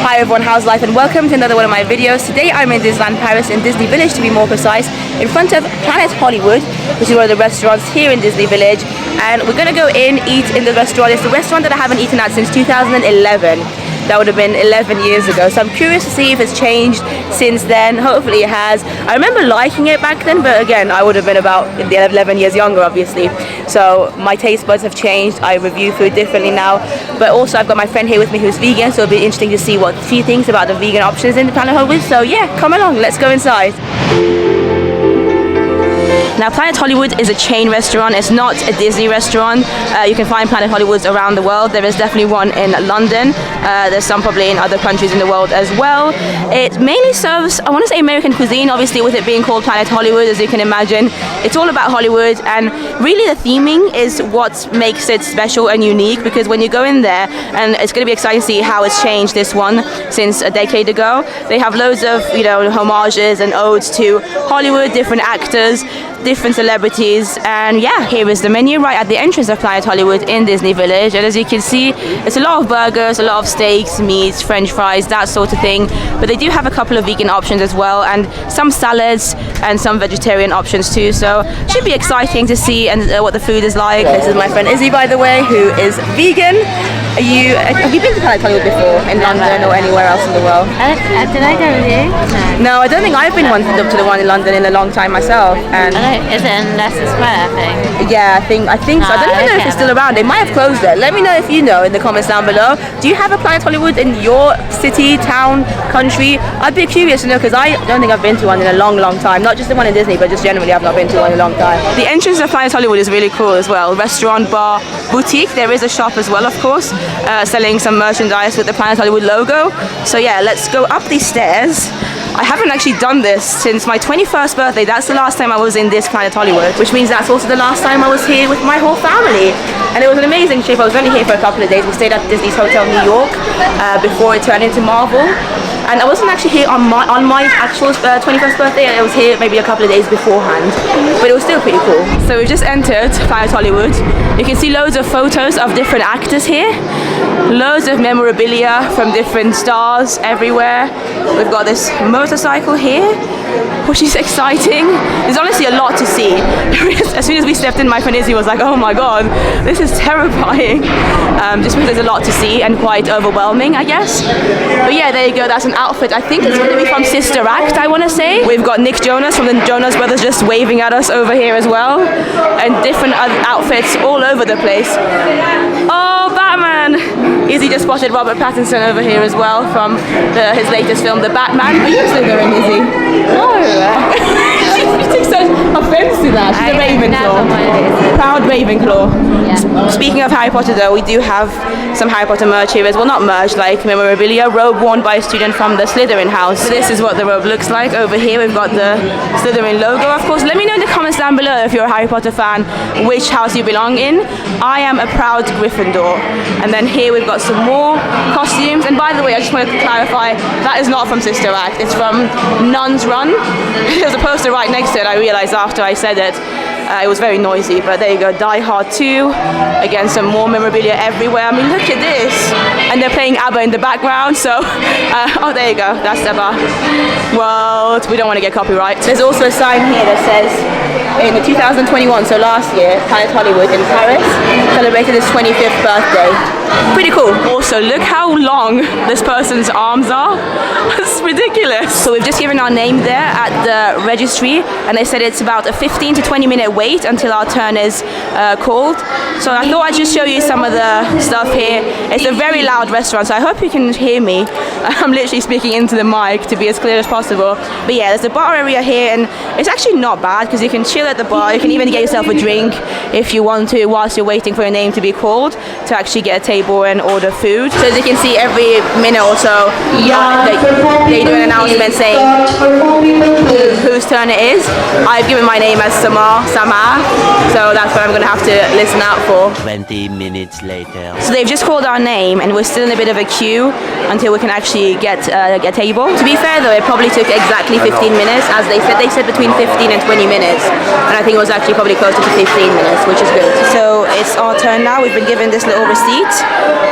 Hi everyone, how's life, and welcome to another one of my videos. Today I'm in Disneyland Paris, in Disney Village to be more precise, in front of Planet Hollywood, which is one of the restaurants here in Disney Village, and we're gonna go eat in the restaurant. It's the restaurant that I haven't eaten at since 2011. That would have been 11 years ago, so I'm curious to see if it's changed since then. Hopefully it has. I remember liking it back then, but again, I would have been about 11 years younger, obviously, so my taste buds have changed. I review food differently now, but also I've got my friend here with me who's vegan, so it'll be interesting to see what she thinks about the vegan options in the Planet Hollywood. So yeah, come along, let's go inside. Now, Planet Hollywood is a chain restaurant. It's not a Disney restaurant. You can find Planet Hollywoods around the world. There is definitely one in London. There's some probably in other countries in the world as well. It mainly serves, I want to say, American cuisine, obviously with it being called Planet Hollywood, as you can imagine. It's all about Hollywood, and really the theming is what makes it special and unique, because when you go in there, and it's going to be exciting to see how it's changed, this one, since a decade ago. They have loads of, homages and odes to Hollywood, different actors, different celebrities, and yeah, here is the menu right at the entrance of Planet Hollywood in Disney Village. And as you can see, it's a lot of burgers, a lot of steaks, meats, french fries, that sort of thing, but they do have a couple of vegan options as well, and some salads and some vegetarian options too, so should be exciting to see and what the food is like. This is my friend Issy, by the way, who is vegan. Have you been to Planet Hollywood before in London or anywhere else in the world? Did I go with you? No, I don't think I've been to the one in London in a long time myself. And is it in Leicester Square, I think? Yeah, I think so. I don't even know if it's still around. They might have closed it. Let me know if you know in the comments down below. Do you have a Planet Hollywood in your city, town, country? I'd be curious to know, because I don't think I've been to one in a long time. Not just the one in Disney, but just generally I've not been to one in a long time. The entrance of Planet Hollywood is really cool as well. Restaurant, bar, boutique. There is a shop as well, of course, selling some merchandise with the Planet Hollywood logo. So yeah, let's go up these stairs. I haven't actually done this since my 21st birthday. That's the last time I was in this Planet Hollywood, which means that's also the last time I was here with my whole family. And it was an amazing trip. I was only here for a couple of days. We stayed at Disney's Hotel New York before it turned into Marvel. And I wasn't actually here on my actual 21st birthday. I was here maybe a couple of days beforehand, but it was still pretty cool. So we've just entered Planet Hollywood. You can see loads of photos of different actors here. Loads of memorabilia from different stars everywhere. We've got this motorcycle here, which is exciting. There's honestly a lot to see. As soon as we stepped in, my friend Issy was like, oh my god, this is terrifying. Just because there's a lot to see and quite overwhelming, I guess. But yeah, there you go. That's an outfit. I think it's going to be from Sister Act, I want to say. We've got Nick Jonas from the Jonas Brothers just waving at us over here as well. And different other outfits all over the place. Oh, Batman! Issy just spotted Robert Pattinson over here as well from his latest film, The Batman. Are you still going, Issy? No. She takes such offense to that. She's a Ravenclaw. Proud Ravenclaw. Yeah. Speaking of Harry Potter though, we do have some Harry Potter merch here as well. Not merch, like memorabilia. Robe worn by a student from the Slytherin house. So this is what the robe looks like. Over here we've got the Slytherin logo, of course. Let me know in the comments down below if you're a Harry Potter fan, which house you belong in. I am a proud Gryffindor. And then here we've got some more costumes. And by the way, I just want to clarify, that is not from Sister Act. It's from Nun's Run. There's a poster right next to it. I realized after I said it. It was very noisy, but there you go. Die Hard 2. Again, some more memorabilia everywhere. I mean, look at this. And they're playing ABBA in the background, so... oh, there you go. That's ABBA. Well, we don't want to get copyright. There's also a sign here that says, in 2021, so last year, Planet Hollywood in Paris celebrated its 25th birthday. Pretty cool. Also, look how long this person's arms are. That's ridiculous. So we've just given our name there at the registry, and they said it's about a 15 to 20 minute wait until our turn is called. So I thought I'd just show you some of the stuff here. It's a very loud restaurant, so I hope you can hear me. I'm literally speaking into the mic to be as clear as possible. But yeah, there's a bar area here, and it's actually not bad because you can chill at the bar. You can even get yourself a drink if you want to whilst you're waiting for your name to be called to actually get a table and order food. So as you can see, every minute or so, they do an announcement saying whose turn it is. I've given my name as Samar, so that's what I'm going to have to listen out for. 20 minutes later. So they've just called our name, and we're still in a bit of a queue until we can actually get a table. To be fair though, it probably took exactly 15 minutes, as they said between 15 and 20 minutes. and I think it was actually probably closer to 15 minutes, which is good. So it's our turn now. We've been given this little receipt.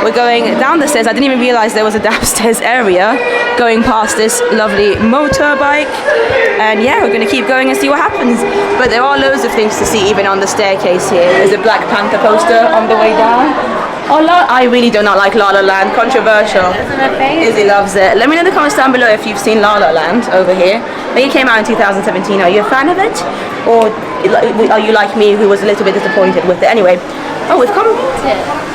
We're going down the stairs. I didn't even realize there was a downstairs area, going past this lovely motorbike, and yeah, we're gonna keep going and see what happens. But there are loads of things to see even on the staircase here. There's a Black Panther poster on the way down. Oh, I really do not like La La Land. Controversial. Izzy loves it. Let me know in the comments down below if you've seen La La Land over here. I think it came out in 2017. Are you a fan of it? Or are you like me, who was a little bit disappointed with it? Anyway, oh, we've come...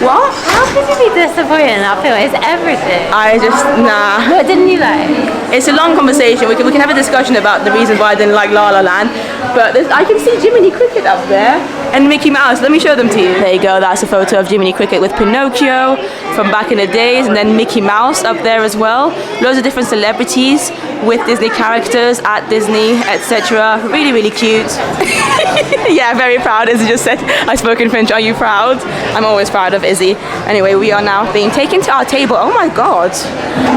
What? How could you be disappointed in that film? It's everything. Nah. What didn't you like? It's a long conversation. We can have a discussion about the reasons why I didn't like La La Land. But I can see Jiminy Cricket up there and Mickey Mouse. Let me show them to you. There you go. That's a photo of Jiminy Cricket with Pinocchio from back in the days, and then Mickey Mouse up there as well. Loads of different celebrities with Disney characters at Disney, etc. Really, really cute. Yeah, very proud. Izzy just said, I spoke in French. Are you proud? I'm always proud of Izzy. Anyway, we are now being taken to our table. Oh my god.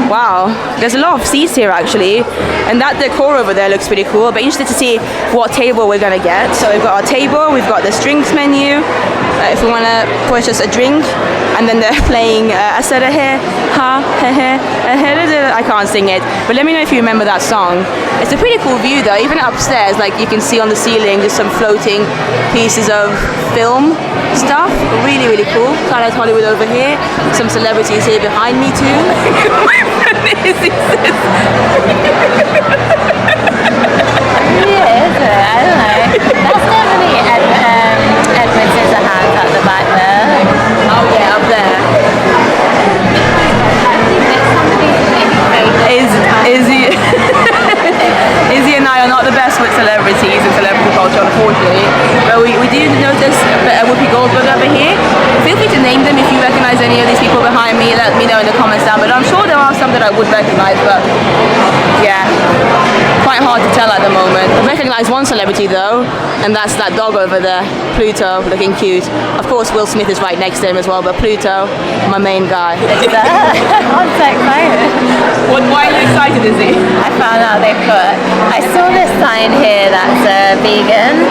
Wow. There's a lot of seats here actually. And that decor over there looks pretty cool. But interested to see what table we're going to get. So we've got our table. We've got this drinks menu. If we want to purchase a drink. And then they're playing I said a hair, ha, I can't sing it. But let me know if you remember that song. It's a pretty cool view though. Even upstairs, like you can see on the ceiling just some floating pieces of film stuff. Really, really cool. Platter Hollywood over here. Some celebrities here behind me too. Yeah, is it? I don't know. That's definitely Edward Scissorhands at the back there. Oh yeah, up there. Izzy and I are not the best with celebrities and celebrity culture, unfortunately. But we do notice a Whoopi Goldberg over here. Feel free to name them if you recognize any of these people behind me. Let me know in the comments down. But I'm sure there are some that I would recognize. But yeah, quite hard to tell at the moment. I recognize one celebrity though, and that's that dog over there, Pluto, looking cute. Of course, Will Smith is right next to him as well. But Pluto, my main guy. I'm so excited. Why are you excited, Izzy? I found out I saw this sign here that's vegan,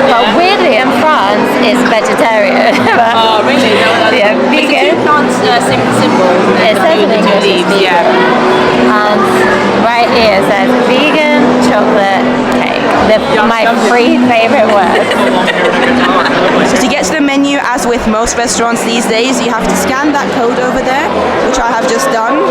but weirdly in France it's vegetarian. Oh, really? No, yeah, vegan. It's a plant symbol. It says in English, leaves, yeah. And right here it says vegan chocolate cake. My three favorite words. So to get to the menu, as with most restaurants these days, you have to scan that code over there, which I have just done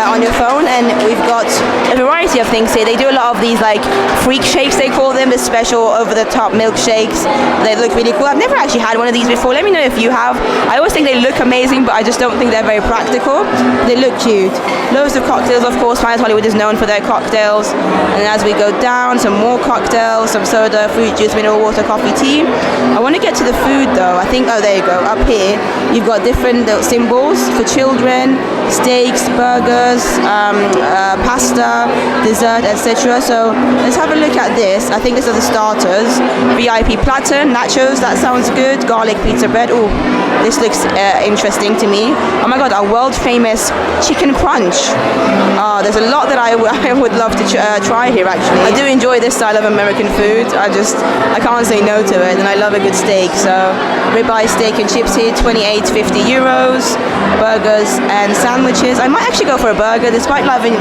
on your phone, and we've got a variety of things here. They do a lot of these like freak shakes, they call them, the special over-the-top milkshakes. They look really cool. I've never actually had one of these before. Let me know if you have. I always think they look amazing, but I just don't think they're very practical. They look cute. Loads of cocktails, of course. Planet Hollywood is known for their cocktails. And as we go down, some more cocktails, some soda, fruit juice, mineral water, coffee, tea. I want to get to the food though. I think, oh, there you go. Up here, you've got different symbols for children, steaks, burgers, pasta, dessert, etc. So let's have a look at this. I think these are the starters. VIP Platter Nachos, that sounds good. Garlic pizza bread. Oh, this looks interesting to me. Oh my god, our world famous chicken crunch. There's a lot that I would love to try here actually. I do enjoy this style of American food. I can't say no to it, and I love a good steak. So ribeye steak and chips here, 28.50 euros. Burgers and sandwiches. I might actually go for a burger, despite loving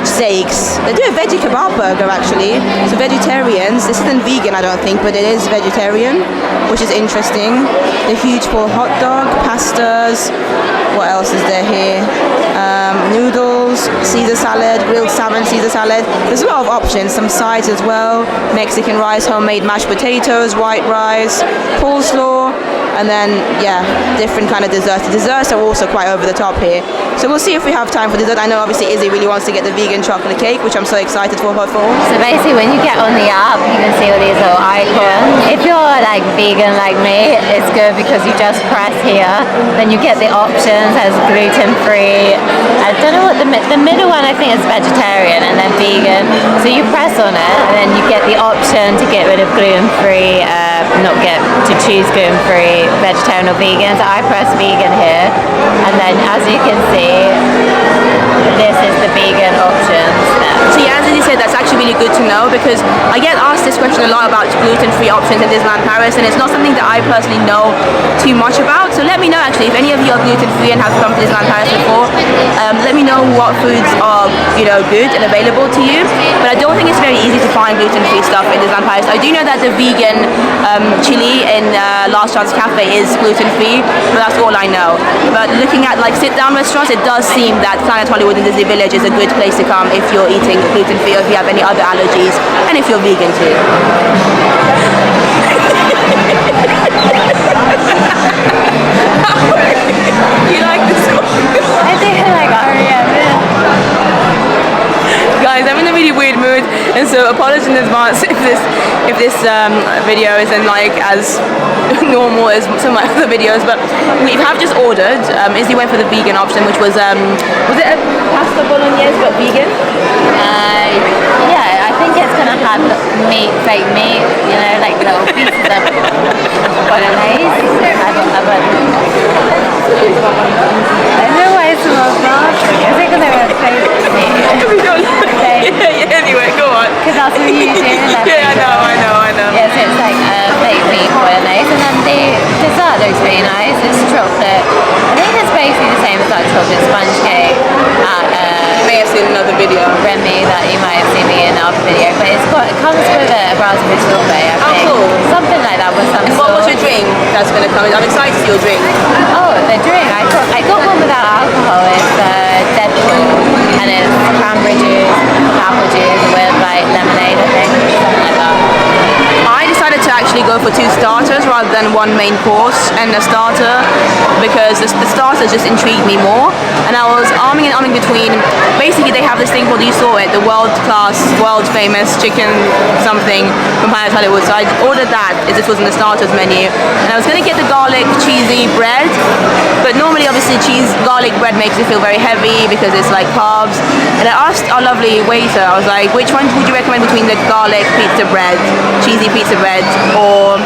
steaks. They do a veggie kebab burger actually. So vegetarians. This isn't vegan, I don't think, but it is vegetarian, which is interesting. The huge bowl hot dog, pastas. What else is there here? Noodles, Caesar salad, grilled salmon, Caesar salad. There's a lot of options. Some sides as well. Mexican rice, homemade mashed potatoes, white rice, coleslaw. And then, yeah, different kind of desserts. The desserts are also quite over the top here. So we'll see if we have time for dessert. I know obviously Izzy really wants to get the vegan chocolate cake, which I'm so excited for her for. So basically when you get on the app, you can see all these little icons. If you're like vegan like me, it's good because you just press here. Then you get the options as gluten-free. I don't know what the middle one I think is vegetarian, and then vegan. So you press on it and then you get the option to get rid of gluten-free, to choose gluten-free, vegetarian or vegan. So I press vegan here, and then as you can see, this is the vegan options. See, as Lizzie said, that's actually really good to know, because I get asked this question a lot about gluten-free options in Disneyland Paris, and it's not something that I personally know too much about. So let me know actually if any of you are gluten-free and have come to Disneyland Paris before. Let me know what foods are good and available to you. But I don't think it's very easy to find gluten-free stuff in Disneyland Paris. I do know that the vegan chili in Last Chance Cafe is gluten-free, but that's all I know. But looking at like sit-down restaurants, it does seem that Planet Hollywood and Disney Village is a good place to come if you're eating gluten-free or if you have any other allergies, and if you're vegan too. You like this one? I think I like Ariana. Guys, I'm in a really weird mood, and so apologies in advance if this video isn't like as normal as some of my other videos, but we have just ordered. Issy went for the vegan option, which was it a pasta bolognese but vegan? Yeah, I think it's gonna have meat, fake meat, like little pieces of bolognese. I know why it's not laughing. Is it gonna have fake meat? Yeah, anyway, go on. Because that's what you do. Yeah, I know. Yes, it's like fake meat bolognese, and then the dessert looks really nice. It's chocolate. I think it's basically the same as that chocolate sponge cake at You may have seen another video. Remy that you might have seen me in another video, but it comes with a raspberry sorbet, I think. Cool. Something like that with some And what was your drink that's going to come? I'm excited to see your drink. Oh, the drink. I got one without alcohol. It's Deadpool, and it's cranberry juice, apple juice with like lemonade, I think, something like that. I decided to actually go for 2 starters rather than 1 main course and a starter, because the starters just intrigued me more, and I was arming between. Basically they have this thing called, you saw it, the world famous chicken something from Planet Hollywood, so I ordered that as this was in the starters menu, and I was going to get the garlic cheesy bread, but normally obviously garlic bread makes you feel very heavy because it's like carbs, and I asked our lovely waiter, I was like, which one would you recommend between the garlic pizza bread, cheesy pizza bread, or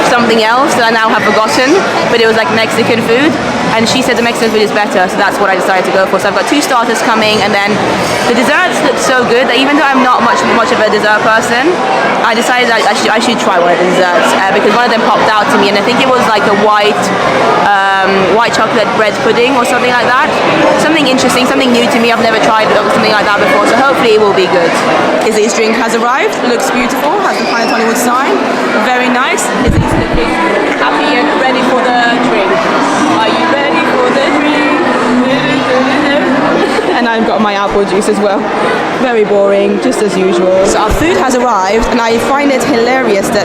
something else that I now have forgotten, but it was like Mexican food, and she said the Mexican food is better, so that's what I decided to go for. So I've got 2 starters coming, and then the desserts look so good that even though I'm not much of a dessert person, I decided that I should try one of the desserts, because one of them popped out to me, and I think it was like a white chocolate bread pudding or something like that. Something interesting, something new to me. I've never tried something like that before, so hopefully it will be good. Izzy's drink has arrived. Looks beautiful. Has the Planet Hollywood sign. Very nice. Izzy's looking happy and ready for the drink. Are you ready for the drink? And I've got my apple juice as well. Very boring, just as usual. So our food has arrived, and I find it hilarious that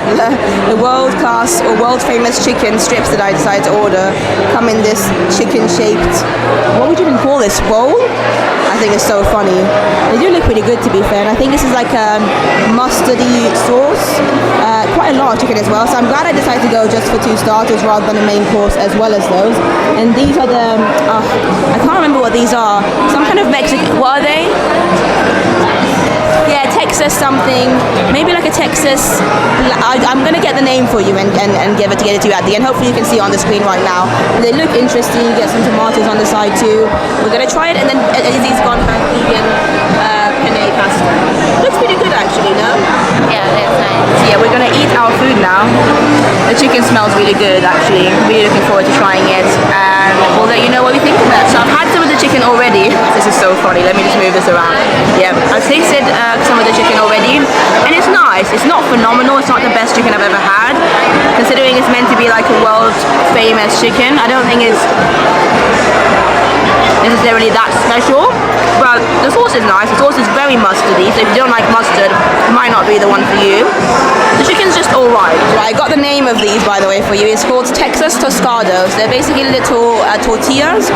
the world-class or world-famous chicken strips that I decided to order come in this chicken-shaped, what would you even call this, bowl? I think it's so funny. They do look pretty good, to be fair, and I think this is like a mustardy sauce. Quite a lot of chicken as well, so I'm glad I decided to go just for 2 starters rather than a main course as well as those. And these are the, I can't remember what these are. Some kind of Mexican, what are they? Yeah, Texas something, maybe like a Texas, I'm going to get the name for you and get it to you at the end. Hopefully you can see it on the screen right now. But they look interesting. You get some tomatoes on the side too. We're going to try it, and then Izzy's gone for vegan penne pasta. Looks pretty good actually, no? Yeah, that's nice. So yeah, we're going to eat our food now. The chicken smells really good actually. Really looking forward to trying it, and we'll let you know what we think of it. So I've had some of the chicken already. This is so funny. Let me just move this around. Yeah, I've tasted some of the chicken already, and it's nice. It's not phenomenal. It's not the best chicken I've ever had, considering it's meant to be like a world famous chicken. I don't think it's necessarily that special, but the sauce is nice. The sauce is very mustardy, so if you don't like mustard, it might not be the one for you. The chicken's just alright. I got the name of these, by the way, for you. It's called Texas Tostados. They're basically little tortillas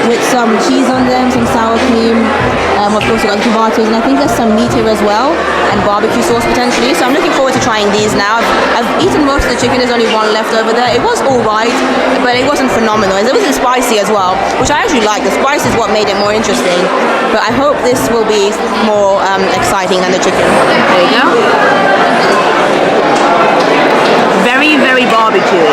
with some cheese on them, some sour cream. Of course, we've got tomatoes, and I think there's some meat here as well, and barbecue sauce potentially. So I'm looking forward to trying these now. I've eaten most of the chicken. There's only one left over there. It was alright, but it wasn't phenomenal. It wasn't spicy as well, which I actually like. The spice is what made it more interesting. But I hope this will be more exciting than the chicken. There you go. Very, very barbecue,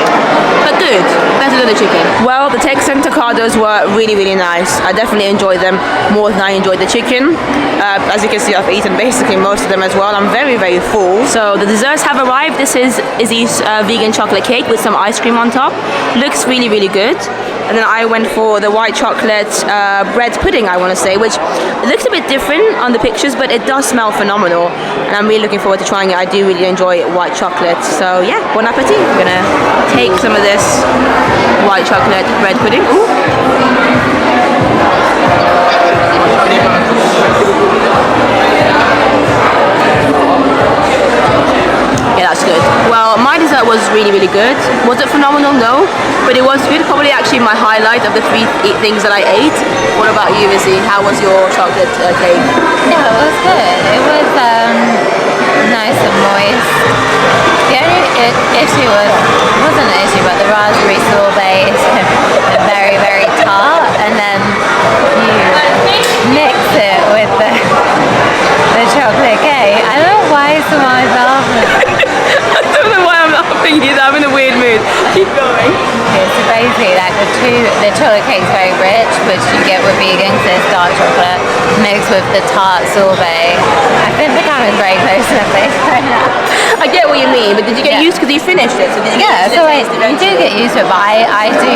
but good. Better than the chicken. Well, the Texas Tostados were really, really nice. I definitely enjoyed them more than I enjoyed the chicken. As you can see, I've eaten basically most of them as well. I'm very, very full. So the desserts have arrived. This is Issy's vegan chocolate cake with some ice cream on top. Looks really, really good. And then I went for the white chocolate bread pudding, I want to say, which looks a bit different on the pictures, but it does smell phenomenal. And I'm really looking forward to trying it. I do really enjoy white chocolate. So yeah, bon appetit. I'm gonna take some of this white chocolate bread pudding. Ooh. Yeah, that's good. Well, my dessert was really, really good. Was it phenomenal? No, but it was good. Probably actually my highlight of the 3 things that I ate. What about you, Issy? How was your chocolate cake? Yeah, it was good. It was nice and moist. The only issue wasn't an issue, but the raspberry sorbet is very, very tart, and then you mix it with the chocolate cake. I don't know why someone's laughing. I don't know why I'm laughing. I'm in a weird mood. Keep going. Okay, so basically, like the chocolate cake's very rich, which you get with vegan, so it's dark chocolate mixed with the tart sorbet. I think the camera's very close to the face right now. I get what you mean, but did you get used because you finished it? So did you Yeah, so you do get used to it, but I do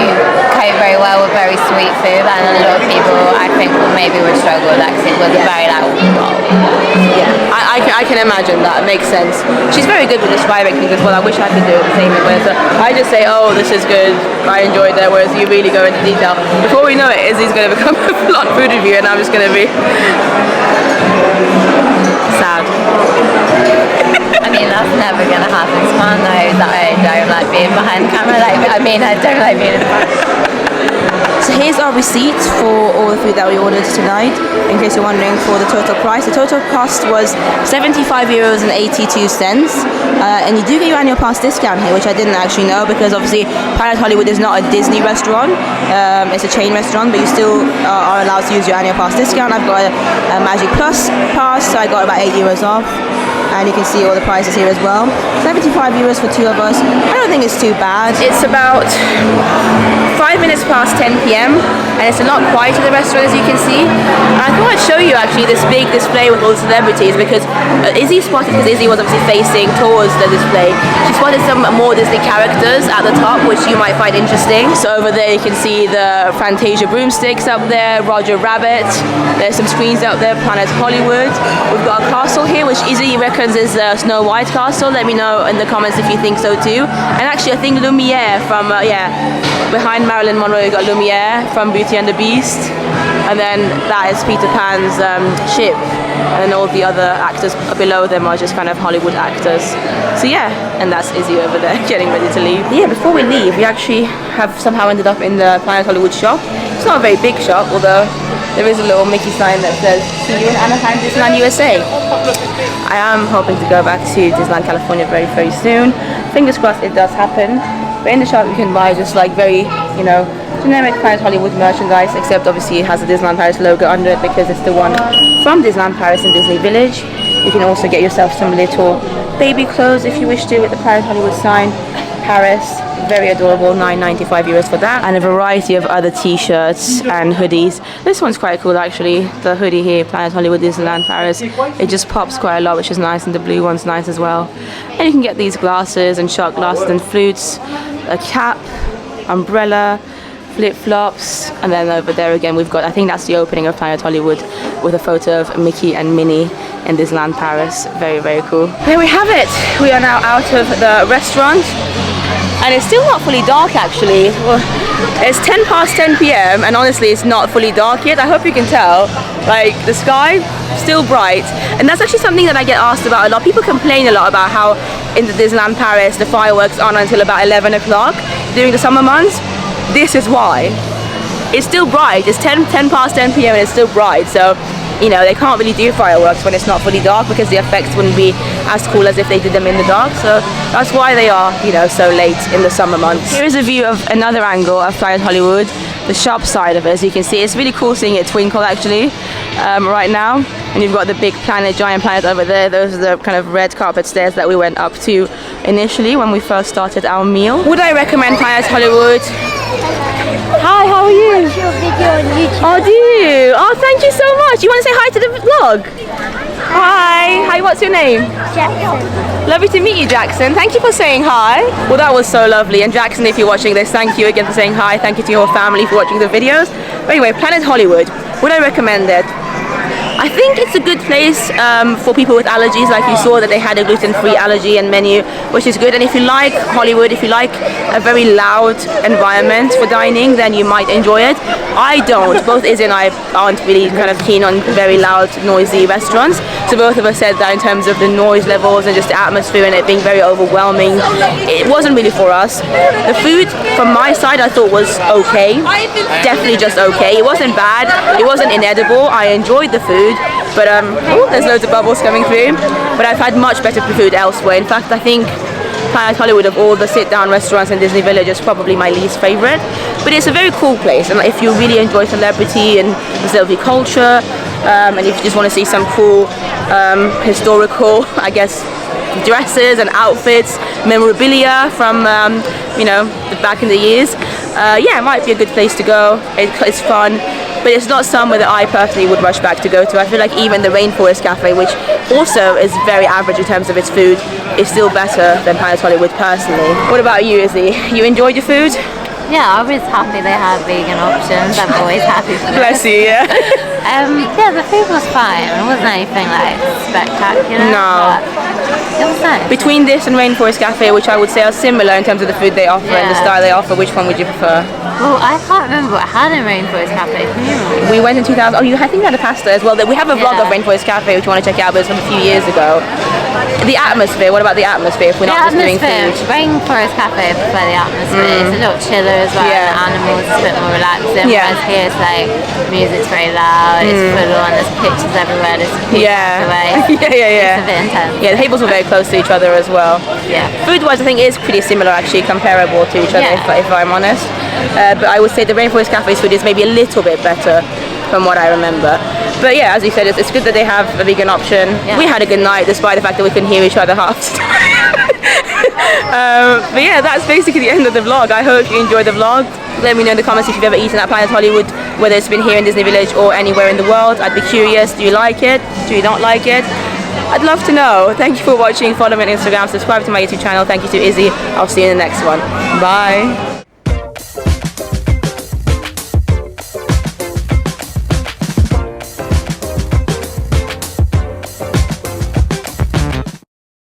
cope very well with very sweet food, and a lot of people I think maybe would struggle with that because it was very like, yeah, I can imagine that. It makes sense. She's very good with describing things as well. I wish I could do it the same way. So I just say, oh, this is good, I enjoyed that, whereas you really go into detail. Before we know it, Izzy's going to become a full-on food reviewer, and I'm just going to be sad. I mean, that's never going to happen. Someone knows that I don't like being behind the camera. I don't like being in the front. So here's our receipts for all the food that we ordered tonight. In case you're wondering for the total price, the total cost was €75.82, and you do get your annual pass discount here, which I didn't actually know because obviously Platter Hollywood is not a Disney restaurant. It's a chain restaurant, but you still are allowed to use your annual pass discount. I've got a Magic Plus pass, so I got about €8 off. And you can see all the prices here as well. €75 for 2 of us. I don't think it's too bad. It's about 5 minutes past 10 p.m. and it's a lot quieter the restaurant, as you can see. And I thought I'd show you actually this big display with all the celebrities because Issy spotted, because Issy was obviously facing towards the display, she spotted some more Disney characters at the top, which you might find interesting. So over there you can see the Fantasia broomsticks up there, Roger Rabbit. There's some screens out there, Planet Hollywood. We've got a castle here, which Issy reckons is Snow White castle. Let me know in the comments if you think so too. And actually I think Lumiere from behind Marilyn Monroe you got Lumiere from Beauty and the Beast, and then that is Peter Pan's ship, and then all the other actors below them are just kind of Hollywood actors. So yeah, and that's Issy over there getting ready to leave. Yeah, before we leave we actually have somehow ended up in the Planet Hollywood shop. It's not a very big shop, although there is a little Mickey sign that says see you in Anaheim, Disneyland USA. I am hoping to go back to Disneyland California very, very soon. Fingers crossed it does happen. But in the shop you can buy just like very, generic Planet Hollywood merchandise, except obviously it has the Disneyland Paris logo under it because it's the one from Disneyland Paris and Disney Village. You can also get yourself some little baby clothes if you wish to with the Planet Hollywood sign. Paris, very adorable, €9.95 for that, and a variety of other t-shirts and hoodies. This one's quite cool actually, the hoodie here, Planet Hollywood Disneyland Paris. It just pops quite a lot, which is nice, and the blue one's nice as well. And you can get these glasses and shot glasses and flutes, a cap, umbrella, flip-flops, and then over there again we've got, I think that's the opening of Planet Hollywood with a photo of Mickey and Minnie in Disneyland Paris. Very, very cool. There we have it. We are now out of the restaurant. And it's still not fully dark actually. Well, it's 10 past 10 p.m. and honestly it's not fully dark yet. I hope you can tell. Like the sky, still bright. And that's actually something that I get asked about a lot. People complain a lot about how in the Disneyland Paris the fireworks aren't until about 11 o'clock during the summer months. This is why. It's still bright. It's 10 past 10 p.m. and it's still bright. So they can't really do fireworks when it's not fully dark because the effects wouldn't be as cool as if they did them in the dark. So that's why they are, so late in the summer months. Here is a view of another angle of Planet Hollywood, the shop side of it. As you can see, it's really cool seeing it twinkle actually. right now. And you've got the big giant planet over there. Those are the kind of red carpet stairs that we went up to initially when we first started our meal. Would I recommend Planet Hollywood? Hi, how are you? Watch your video on YouTube. Oh, do you? Oh, thank you so much. You want to say hi to the vlog? Hi, what's your name? Jackson. Lovely to meet you, Jackson. Thank you for saying hi. Well, that was so lovely. And Jackson, if you're watching this, thank you again for saying hi. Thank you to your family for watching the videos. But anyway, Planet Hollywood. Would I recommend it? I think it's a good place for people with allergies. Like you saw that they had a gluten-free allergy and menu, which is good. And if you like Hollywood, if you like a very loud environment for dining, then you might enjoy it. I don't. Both Izzy and I aren't really kind of keen on very loud, noisy restaurants. So both of us said that in terms of the noise levels and just the atmosphere and it being very overwhelming, it wasn't really for us. The food from my side I thought was okay. Definitely just okay. It wasn't bad. It wasn't inedible. I enjoyed the food. But there's loads of bubbles coming through. But I've had much better food elsewhere. In fact, I think Planet Hollywood of all the sit-down restaurants in Disney Village is probably my least favorite. But it's a very cool place, and if you really enjoy celebrity and celebrity culture, and if you just want to see some cool historical, I guess, dresses and outfits, memorabilia from back in the years, yeah, it might be a good place to go. It's fun. But it's not somewhere that I personally would rush back to go to. I feel like even the Rainforest Cafe, which also is very average in terms of its food, is still better than Planet Hollywood personally. What about you, Izzy? You enjoyed your food? Yeah, I was happy they had vegan options. I'm always happy for that. Bless you, yeah. Yeah, the food was fine. It wasn't anything like spectacular. No. But it was nice. Between this and Rainforest Cafe, which I would say are similar in terms of the food they offer and the style they offer, which one would you prefer? Well, I can't remember what I had in Rainforest Cafe. Can you remember? We went in 2000. Oh, I think you had a pasta as well. We have a vlog of Rainforest Cafe, which you want to check out, but it's from a few years ago. The atmosphere. What about the atmosphere? If we're not just doing food. Rainforest Cafe, I prefer the atmosphere. It's a lot chiller as well. Yeah. And the animals, it's a bit more relaxing. Yeah. Whereas here, it's like music's very loud. It's full on. There's pictures everywhere. There's people away. Yeah. It's a bit intense. Yeah, the tables were very close to each other as well. Yeah. Food-wise, I think it is pretty similar, actually, comparable to each other, if I'm honest. But I would say the Rainforest Cafe's food is maybe a little bit better from what I remember. But yeah, as you said, it's good that they have a vegan option. Yeah. We had a good night, despite the fact that we couldn't hear each other half the time. But yeah, that's basically the end of the vlog. I hope you enjoyed the vlog. Let me know in the comments if you've ever eaten at Planet Hollywood, whether it's been here in Disney Village or anywhere in the world. I'd be curious. Do you like it? Do you not like it? I'd love to know. Thank you for watching. Follow me on Instagram. Subscribe to my YouTube channel. Thank you to Izzy. I'll see you in the next one. Bye.